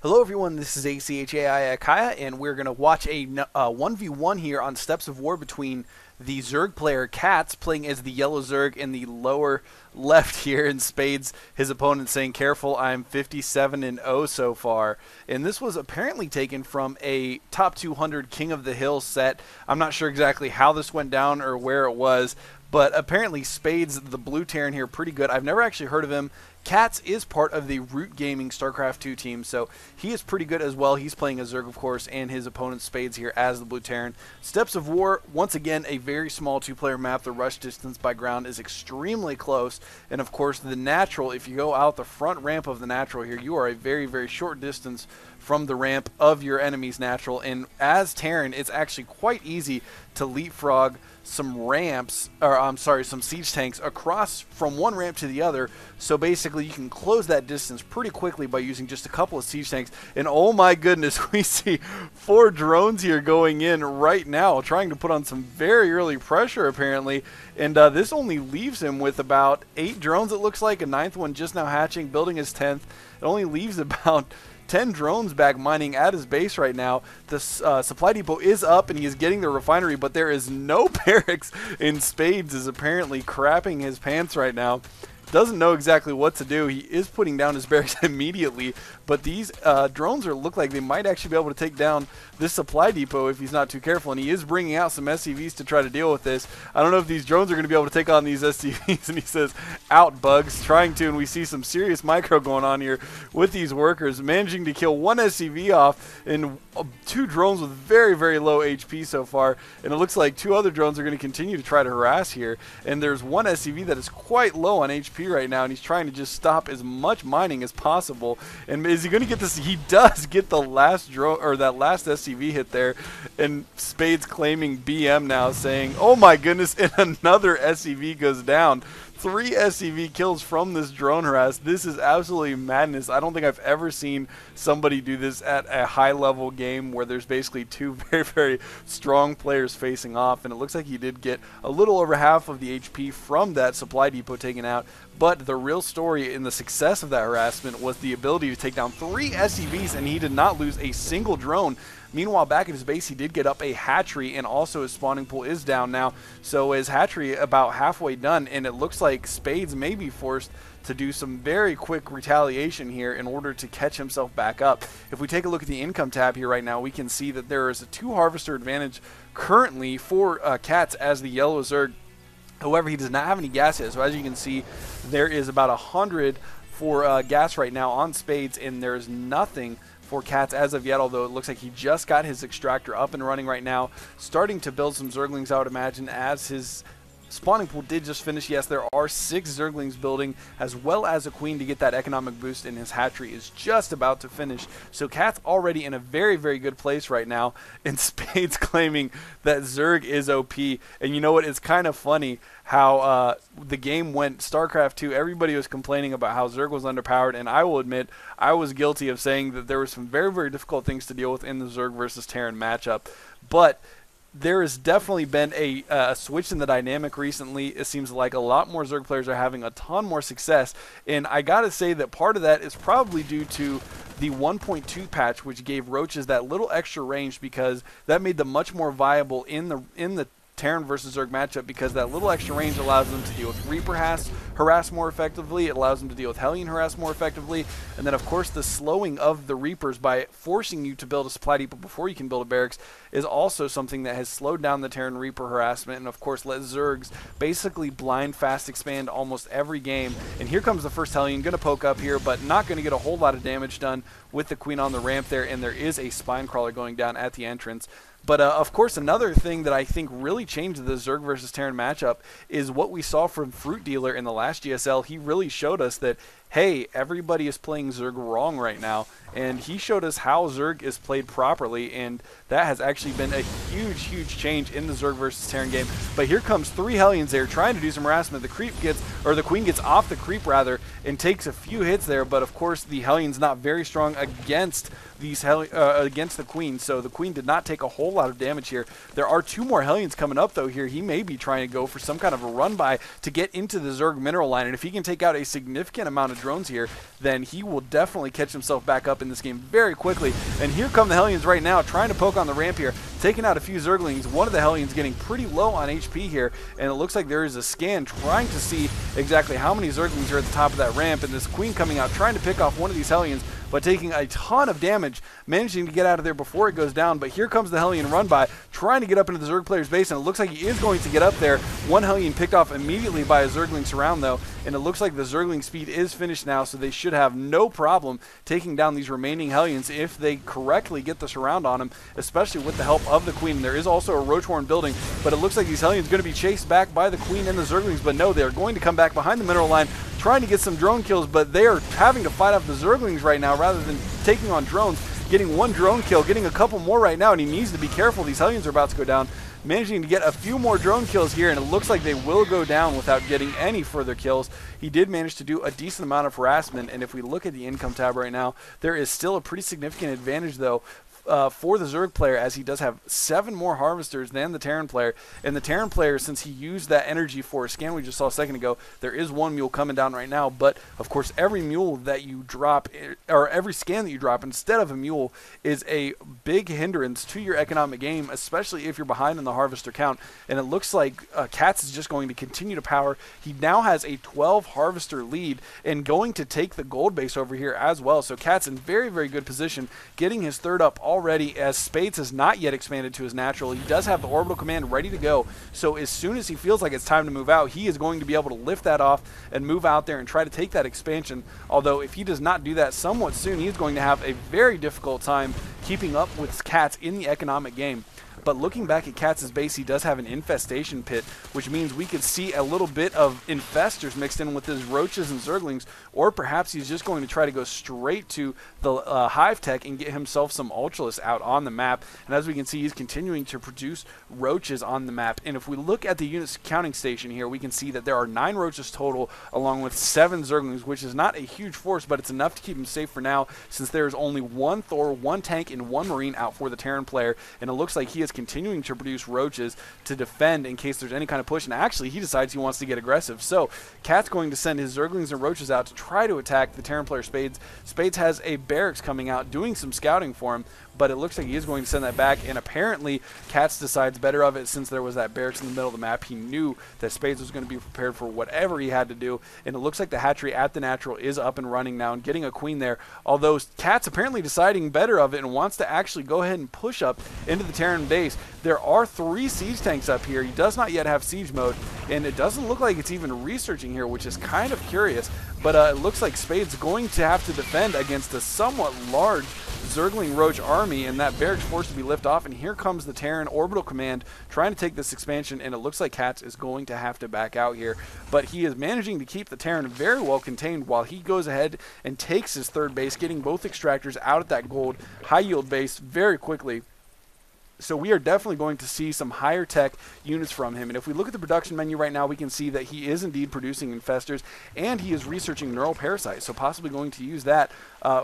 Hello everyone, this is ACHAI Akaya, and we're going to watch a 1v1 here on Steps of War between the Zerg player CatZ playing as the yellow Zerg in the lower left here in Spades. His opponent saying, "Careful, I'm 57-0 so far." And this was apparently taken from a top 200 King of the Hill set. I'm not sure exactly how this went down or where it was, but apparently Spades, the blue Terran here, pretty good. I've never actually heard of him. CatZ is part of the Root Gaming StarCraft 2 team, so he is pretty good as well. He's playing a Zerg, of course, and his opponent Spades here as the blue Terran. Steps of War, once again, a very small two-player map. The rush distance by ground is extremely close, and of course the natural, if you go out the front ramp of the natural here, you are a very, very short distance from the ramp of your enemy's natural, and as Terran, it's actually quite easy to leapfrog some ramps, or I'm sorry, some siege tanks across from one ramp to the other. So basically you can close that distance pretty quickly by using just a couple of siege tanks. And oh my goodness, we see 4 drones here going in right now, trying to put on some very early pressure apparently. And this only leaves him with about 8 drones, it looks like. A 9th one just now hatching, building his 10th. It only leaves about 10 drones back mining at his base right now. The supply depot is up and he is getting the refinery, but there is no barracks, and Spades is apparently crapping his pants right now. Doesn't know exactly what to do. He is putting down his barracks immediately, but these drones look like they might actually be able to take down this supply depot if he's not too careful, and he is bringing out some SCVs to try to deal with this. I don't know if these drones are going to be able to take on these SCVs, and he says, "Out, bugs," trying to, and we see some serious micro going on here with these workers, managing to kill 1 SCV off and 2 drones with very, very low HP so far, and it looks like 2 other drones are going to continue to try to harass here, and there's 1 SCV that is quite low on HP right now, and he's trying to just stop as much mining as possible. And is he going to get this? He does get the last drone, or that last SCV hit there, and Spades claiming BM now, saying, "Oh my goodness," and another SCV goes down. 3 SCV kills from this drone harass. This is absolutely madness. I don't think I've ever seen somebody do this at a high level game where there's basically 2 very, very strong players facing off, and it looks like he did get a little over half of the HP from that supply depot taken out. But the real story in the success of that harassment was the ability to take down 3 SCVs, and he did not lose a single drone. Meanwhile, back at his base, he did get up a hatchery, and also his spawning pool is down now. So his hatchery about halfway done, and it looks like Spades may be forced to do some very quick retaliation here in order to catch himself back up. If we take a look at the income tab here right now, we can see that there is a 2 harvester advantage currently for CatZ as the yellow Zerg. However, he does not have any gas yet, so as you can see, there is about 100 for gas right now on Spades, and there is nothing for CatZ as of yet, although it looks like he just got his extractor up and running right now, starting to build some Zerglings, I would imagine, as his spawning pool did just finish. Yes, there are 6 Zerglings building, as well as a queen to get that economic boost, and his hatchery is just about to finish. So CatZ already in a very, very good place right now, and Spades claiming that Zerg is OP. And you know what? It's kind of funny how the game went. StarCraft 2, everybody was complaining about how Zerg was underpowered, and I will admit I was guilty of saying that there were some very, very difficult things to deal with in the Zerg versus Terran matchup. But there has definitely been a switch in the dynamic recently. It seems like a lot more Zerg players are having a ton more success, and I gotta say that part of that is probably due to the 1.2 patch, which gave roaches that little extra range, because that made them much more viable in the Terran versus Zerg matchup, because that little extra range allows them to deal with Reaper harass more effectively. It allows them to deal with Hellion harass more effectively. And then, of course, the slowing of the Reapers by forcing you to build a supply depot before you can build a barracks is also something that has slowed down the Terran Reaper harassment, and, of course, let Zergs basically blind fast expand almost every game. And here comes the first Hellion, going to poke up here, but not going to get a whole lot of damage done with the Queen on the ramp there, and there is a Spine Crawler going down at the entrance. But, of course, another thing that I think really changed the Zerg versus Terran matchup is what we saw from Fruit Dealer in the last GSL. He really showed us that, hey, everybody is playing Zerg wrong right now, and he showed us how Zerg is played properly, and that has actually been a huge, huge change in the Zerg versus Terran game. But here comes 3 Hellions there trying to do some harassment. The creep gets, or the Queen gets off the creep rather, and takes a few hits there, but of course the Hellion's not very strong against these against the Queen, so the Queen did not take a whole lot of damage here. There are 2 more Hellions coming up though here. He may be trying to go for some kind of a run by to get into the Zerg mineral line, and if he can take out a significant amount of of drones here, then he will definitely catch himself back up in this game very quickly. And here come the Hellions right now, trying to poke on the ramp here, taking out a few Zerglings. One of the Hellions getting pretty low on HP here, and it looks like there is a scan trying to see exactly how many Zerglings are at the top of that ramp, and this Queen coming out, trying to pick off one of these Hellions, but taking a ton of damage, managing to get out of there before it goes down. But here comes the Hellion run by, trying to get up into the Zerg player's base, and it looks like he is going to get up there. One Hellion picked off immediately by a Zergling surround, though, and it looks like the Zergling speed is finished now, so they should have no problem taking down these remaining Hellions if they correctly get the surround on them, especially with the help of the Queen. There is also a Roach Horn building, but it looks like these Hellions are going to be chased back by the Queen and the Zerglings, but no, they're going to come back behind the mineral line, trying to get some drone kills, but they are having to fight off the Zerglings right now rather than taking on drones. Getting one drone kill, getting a couple more right now, and he needs to be careful. These Hellions are about to go down. Managing to get a few more drone kills here, and it looks like they will go down without getting any further kills. He did manage to do a decent amount of harassment, and if we look at the income tab right now, there is still a pretty significant advantage, though, for the Zerg player, as he does have 7 more harvesters than the Terran player. And the Terran player, since he used that energy for a scan we just saw a second ago, there is one mule coming down right now, but of course every mule that you drop, or every scan that you drop instead of a mule, is a big hindrance to your economic game, especially if you're behind in the harvester count. And it looks like CatZ is just going to continue to power. He now has a 12 harvester lead and going to take the gold base over here as well. So CatZ in very, very good position, getting his third up already, as Spades has not yet expanded to his natural. He does have the orbital command ready to go, so as soon as he feels like it's time to move out, he is going to be able to lift that off and move out there and try to take that expansion. Although if he does not do that somewhat soon, he's going to have a very difficult time keeping up with CatZ in the economic game. But looking back at CatZ's base, he does have an infestation pit, which means we could see a little bit of infestors mixed in with his roaches and Zerglings, or perhaps he's just going to try to go straight to the hive tech and get himself some Ultralists out on the map. And as we can see, he's continuing to produce roaches on the map. And if we look at the units counting station here, we can see that there are 9 roaches total, along with 7 Zerglings, which is not a huge force, but it's enough to keep him safe for now, since there is only 1 Thor, 1 tank, and 1 Marine out for the Terran player. And it looks like he is continuing to produce roaches to defend in case there's any kind of push, and actually he decides he wants to get aggressive. So CatZ going to send his Zerglings and roaches out to try to attack the Terran player Spades. Spades has a barracks coming out doing some scouting for him, but it looks like he is going to send that back, and apparently CatZ decides better of it since there was that barracks in the middle of the map. He knew that Spades was going to be prepared for whatever he had to do, and it looks like the hatchery at the natural is up and running now and getting a queen there, although CatZ apparently deciding better of it and wants to actually go ahead and push up into the Terran base. There are 3 siege tanks up here. He does not yet have siege mode, and it doesn't look like it's even researching here, which is kind of curious, but it looks like Spades going to have to defend against a somewhat large Zergling Roach army, and that barracks forced to be lifted off. And here comes the Terran orbital command trying to take this expansion, and it looks like CatZ is going to have to back out here, but he is managing to keep the Terran very well contained while he goes ahead and takes his third base, getting both extractors out at that gold high yield base very quickly. So we are definitely going to see some higher tech units from him. And if we look at the production menu right now, we can see that he is indeed producing infestors, and he is researching neural parasites, so possibly going to use that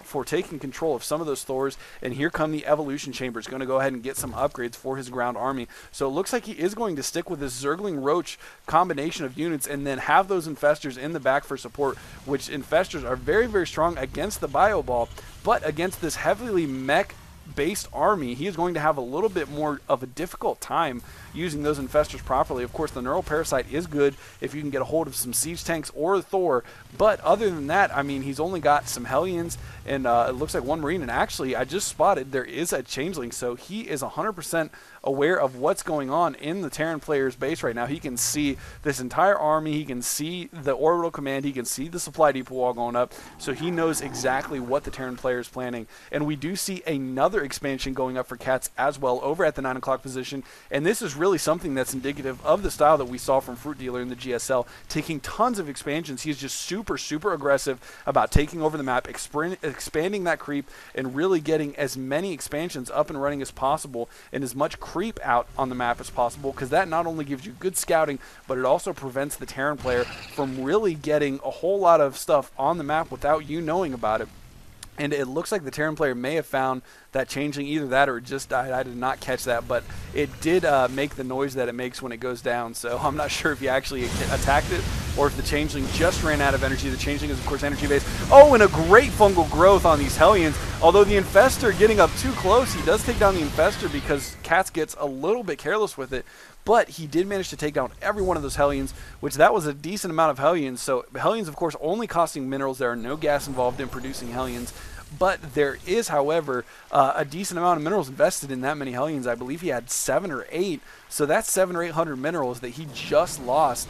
for taking control of some of those Thors. And here come the evolution chambers, going to go ahead and get some upgrades for his ground army. So it looks like he is going to stick with this Zergling Roach combination of units and then have those infestors in the back for support, which infestors are very, very strong against the bio ball, but against this heavily mech based army, he is going to have a little bit more of a difficult time using those infestors properly. Of course, the neural parasite is good if you can get a hold of some siege tanks or a Thor, but other than that, I mean, he's only got some Hellions and it looks like 1 Marine, and actually I just spotted there is a changeling, so he is 100% aware of what's going on in the Terran player's base right now. He can see this entire army, he can see the orbital command, he can see the supply depot wall going up, so he knows exactly what the Terran player is planning. And we do see another expansion going up for CatZ as well over at the 9 o'clock position, and this is really something that's indicative of the style that we saw from Fruit Dealer in the GSL, taking tons of expansions. He's just super, super aggressive about taking over the map, expanding that creep, and really getting as many expansions up and running as possible, and as much creep out on the map as possible, because that not only gives you good scouting, but it also prevents the Terran player from really getting a whole lot of stuff on the map without you knowing about it. And it looks like the Terran player may have found that changeling, either that or it just died. I did not catch that, but it did make the noise that it makes when it goes down, so I'm not sure if he actually attacked it, or if the Changeling just ran out of energy. The Changeling is, of course, energy based. Oh, and a great fungal growth on these Hellions. Although the Infestor getting up too close, he does take down the Infestor because CatZ gets a little bit careless with it. But he did manage to take down every one of those Hellions, which that was a decent amount of Hellions. So Hellions, of course, only costing minerals. There are no gas involved in producing Hellions. But there is, however, a decent amount of minerals invested in that many Hellions. I believe he had 7 or 8. So that's 700 or 800 minerals that he just lost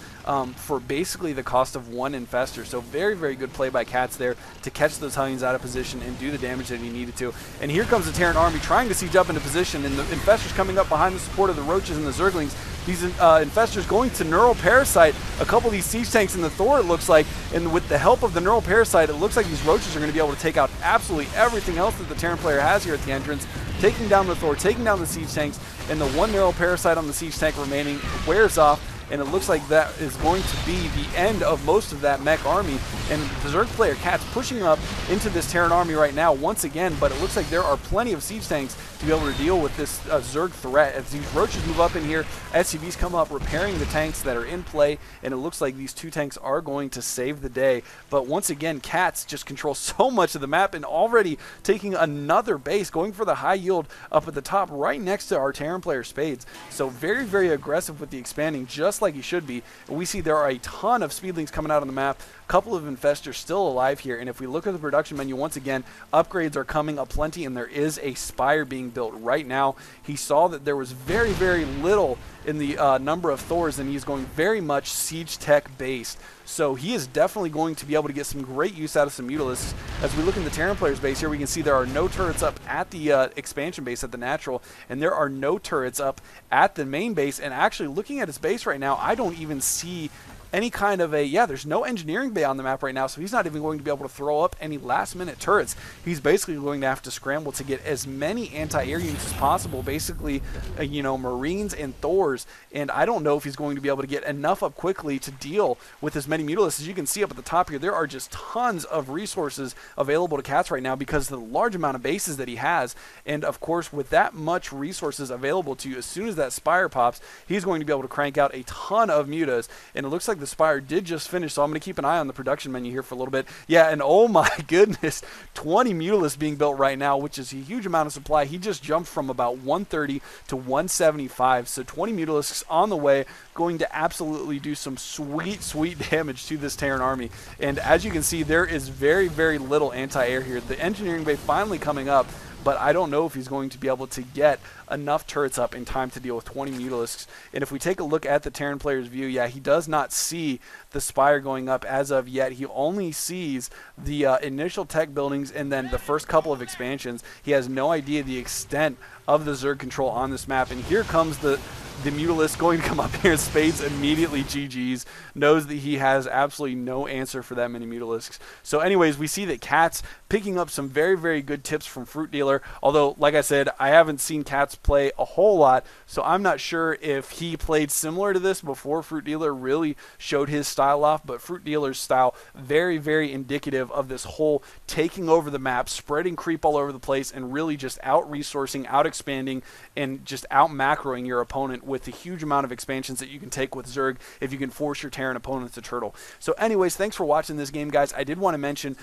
for basically the cost of one Infestor. So very, very good play by CatZ there to catch those Hellions out of position and do the damage that he needed to. And here comes the Terran army trying to siege up into position, and the Infestor's coming up behind the support of the Roaches and the Zerglings. These Infestors going to Neural Parasite a couple of these siege tanks in the Thor, it looks like, and with the help of the Neural Parasite, it looks like these Roaches are going to be able to take out absolutely everything else that the Terran player has here at the entrance, taking down the Thor, taking down the siege tanks, and the one Neural Parasite on the siege tank remaining wears off, and it looks like that is going to be the end of most of that mech army. And the Zerg player CatZ pushing up into this Terran army right now once again, but it looks like there are plenty of siege tanks to be able to deal with this Zerg threat. As these Roaches move up in here, SCVs come up repairing the tanks that are in play, and it looks like these 2 tanks are going to save the day. But once again, CatZ just controls so much of the map and already taking another base, going for the high yield up at the top right next to our Terran player Spades. So very, very aggressive with the expanding, just like he should be. And we see there are a ton of Speedlings coming out on the map, a couple of Infestors still alive here, and if we look at the production menu once again, upgrades are coming aplenty, and there is a Spire being built right now. He saw that there was very, very little in the number of Thors, and he's going very much siege tech based. So he is definitely going to be able to get some great use out of some Mutalisks. As we look in the Terran player's base here, we can see there are no turrets up at the expansion base at the natural, and there are no turrets up at the main base. And actually looking at his base right now, I don't even see any kind of there's no engineering bay on the map right now, so he's not even going to be able to throw up any last-minute turrets. He's basically going to have to scramble to get as many anti-air units as possible, basically, Marines and Thors, and I don't know if he's going to be able to get enough up quickly to deal with as many Mutalisks. As you can see up at the top here, there are just tons of resources available to CatZ right now because of the large amount of bases that he has, and of course, with that much resources available to you, as soon as that Spire pops, he's going to be able to crank out a ton of mutas, and it looks like the Spire did just finish, so I'm going to keep an eye on the production menu here for a little bit. Yeah, and oh my goodness, 20 Mutalisks being built right now, which is a huge amount of supply. He just jumped from about 130 to 175, so 20 Mutalisks on the way, going to absolutely do some sweet, sweet damage to this Terran army. And as you can see, there is very, very little anti-air here. The engineering bay finally coming up, but I don't know if he's going to be able to get enough turrets up in time to deal with 20 Mutalisks. And if we take a look at the Terran player's view, yeah, he does not see the Spire going up as of yet. He only sees the initial tech buildings and then the first couple of expansions. He has no idea the extent of the Zerg control on this map. And here comes the Mutalisk going to come up here, and Spades immediately GG's, knows that he has absolutely no answer for that many Mutalisks. So anyways, we see that CatZ picking up some very, very good tips from Fruit Dealer, although, like I said, I haven't seen CatZ play a whole lot, so I'm not sure if he played similar to this before Fruit Dealer really showed his style off, but Fruit Dealer's style, very, very indicative of this whole taking over the map, spreading creep all over the place, and really just out-resourcing, out-expanding, and just out-macroing your opponent with the huge amount of expansions that you can take with Zerg if you can force your Terran opponents to turtle. So anyways, thanks for watching this game, guys. I did want to mention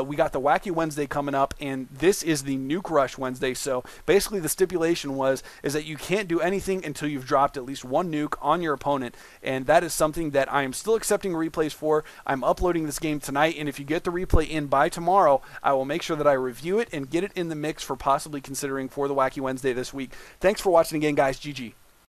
we got the Wacky Wednesday coming up, and this is the Nuke Rush Wednesday. So basically the stipulation is that you can't do anything until you've dropped at least one nuke on your opponent, and that is something that I am still accepting replays for. I'm uploading this game tonight, and if you get the replay in by tomorrow, I will make sure that I review it and get it in the mix for possibly considering for the Wacky Wednesday this week. Thanks for watching again, guys. GG.